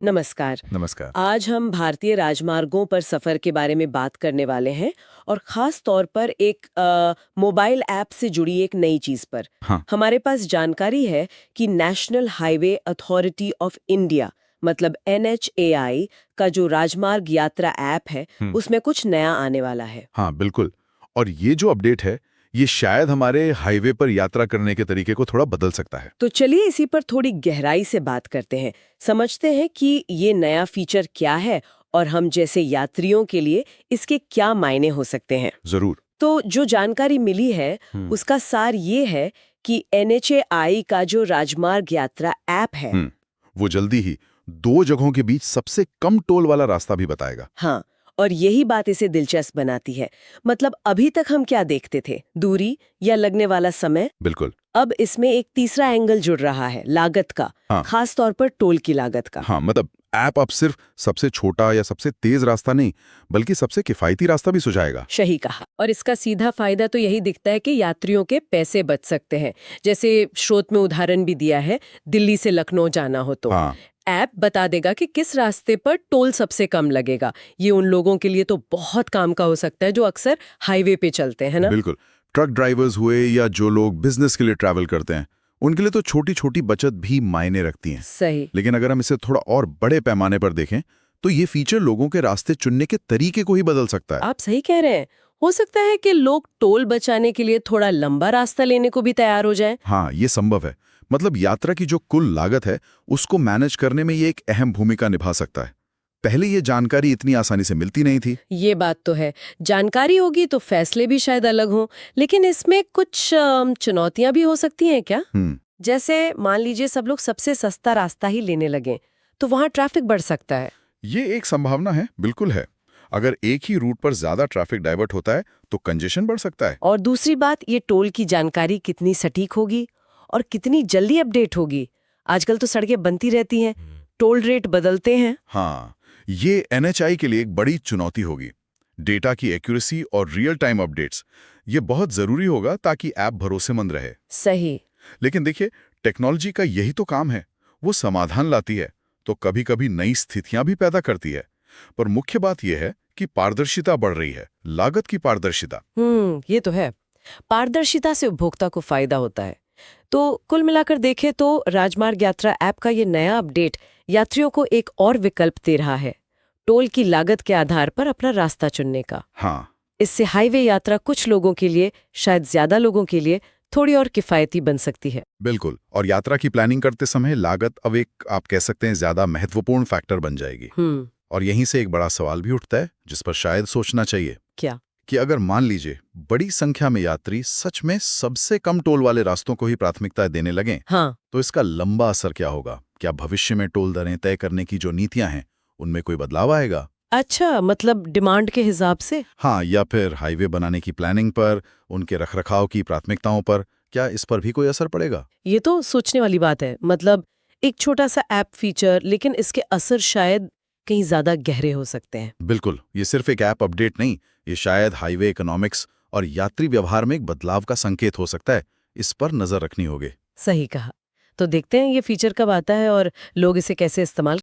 नमस्कार। नमस्कार। आज हम भारतीय राजमार्गों पर सफर के बारे में बात करने वाले हैं और खास तौर पर एक मोबाइल ऐप से जुड़ी एक नई चीज पर। हाँ। हमारे पास जानकारी है कि national highway authority of India मतलब NHAI का जो राजमार्ग यात्रा ऐप है उसमें कुछ नया आने वाला है। हाँ, बिल्कुल। और ये जो अपडेट है, ये शायद हमारे हाईवे पर यात्रा करने के तरीके को थोड़ा बदल सकता है। तो चलिए इसी पर थोड़ी गहराई से बात करते हैं, समझते हैं कि ये नया फीचर क्या है और हम जैसे यात्रियों के लिए इसके क्या मायने हो सकते हैं। जरूर। तो जो जानकारी मिली है उसका सार ये है कि NHAI का जो राजमार्ग यात्रा ऐप है वो जल्दी ही 2 जगहों के बीच सबसे कम टोल वाला रास्ता भी बताएगा। हाँ, और यही बात इसे दिलचस्प बनाती है। मतलब अभी तक हम क्या देखते थे, दूरी या लगने वाला समय। बिल्कुल। अब इसमें एक तीसरा एंगल जुड़ रहा है, लागत का। हाँ। खास तौर पर टोल की लागत का। हाँ, मतलब ऐप अब सिर्फ सबसे छोटा या सबसे तेज रास्ता नहीं, बल्कि सबसे किफायती रास्ता भी सुझाएगा। सही कहा। और इसका सीधा फायदा तो यही दिखता है कि यात्रियों के पैसे बच सकते हैं। जैसे स्रोत में उदाहरण भी दिया है, दिल्ली से लखनऊ जाना हो तो हाँ। ऐप बता देगा कि किस रास्ते पर टोल सबसे कम लगेगा। ये उन लोगों के लिए तो बहुत काम का हो सकता है जो अक्सर हाईवे पे चलते हैं ना। बिल्कुल। ट्रक ड्राइवर्स हुए या जो लोग बिजनेस के लिए ट्रैवल करते हैं, उनके लिए तो छोटी छोटी बचत भी मायने रखती हैं। सही। लेकिन अगर हम इसे थोड़ा और बड़े पैमाने पर देखें, तो ये फीचर लोगों के रास्ते चुनने के तरीके को ही बदल सकता है। आप सही कह रहे हैं। हो सकता है कि लोग टोल बचाने के लिए थोड़ा लंबा रास्ता लेने को भी तैयार हो जाएं। हाँ, ये संभव है। मतलब यात्रा की जो कुल लागत है, उसको मैनेज करने में ये एक अहम भूमिका निभा सकता है। पहले ये जानकारी इतनी आसानी से मिलती नहीं थी। ये बात तो है। जानकारी होगी तो फैसले भी शायद अलग हों, लेकिन इसमें कुछ चुनौतियां भी हो सकती हैं क्या? जैसे मान लीजिए सब लोग सबसे सस्ता रास्ता ही लेने लगें, तो वहां ट्रैफिक बढ़ सकता है। ये एक संभावना है, बिल्कुल है। अगर एक ही रूट पर ज्यादा ट्रैफिक डाइवर्ट होता है, तो कंजेशन बढ़ सकता है। और दूसरी बात, ये टोल की जानकारी कितनी सटीक होगी और कितनी जल्दी अपडेट होगी। आजकल तो सड़कें बनती रहती हैं, टोल रेट बदलते हैं। हाँ, ये NHAI के लिए एक बड़ी चुनौती होगी। डेटा की एक्यूरेसी और रियल टाइम अपडेट्स, ये बहुत जरूरी होगा ताकि ऐप भरोसेमंद रहे। सही। लेकिन देखिए, टेक्नोलॉजी का यही तो काम है, वो समाधान लाती है, तो कभी-कभी नई स्थितियां भी पैदा करती है। पर मुख्य बात यह है कि पारदर्शिता बढ़ रही है, लागत की पारदर्शिता। ये तो है। पारदर्शिता से उपभोक्ता को फायदा होता है। तो कुल मिलाकर देखें तो राजमार्ग यात्रा ऐप का ये नया अपडेट यात्रियों को एक और विकल्प दे रहा है, टोल की लागत के आधार पर अपना रास्ता चुनने का। हाँ। इससे हाईवे यात्रा कुछ लोगों के लिए, शायद ज्यादा लोगों के लिए, थोड़ी और किफायती बन सकती है। बिल्कुल। और यात्रा की प्लानिंग करते समय लागत अब एक, आप कह सकते हैं, ज्यादा महत्वपूर्ण फैक्टर बन जाएगी। और यहीं से एक बड़ा सवाल भी उठता है, जिस पर शायद सोचना चाहिए। क्या? कि अगर मान लीजिए बड़ी संख्या में यात्री सच में सबसे कम टोल वाले रास्तों को ही प्राथमिकता देने लगें, हाँ। तो इसका लंबा असर क्या होगा? क्या भविष्य में टोल दरें तय करने की जो नीतियां हैं, उनमें कोई बदलाव आएगा? अच्छा, मतलब डिमांड के हिसाब से? हाँ, या फिर हाईवे बनाने की प्लानिंग पर, उनके रखरखाव की प्राथमिकताओं पर, क्या इस पर भी कोई असर पड़ेगा? ये तो सोचने वाली बात है। मतलब एक छोटा सा ऐप फीचर, लेकिन इसके असर शायद कहीं ज्यादा गहरे हो सकते हैं। बिल्कुल। ये सिर्फ एक ऐप अपडेट नहीं, ये शायद हाईवे इकोनॉमिक्स और यात्री व्यवहार में एक बदलाव का संकेत हो सकता है। इस पर नजर रखनी होगी। सही कहा। तो देखते हैं ये फीचर कब आता है और लोग इसे कैसे इस्तेमाल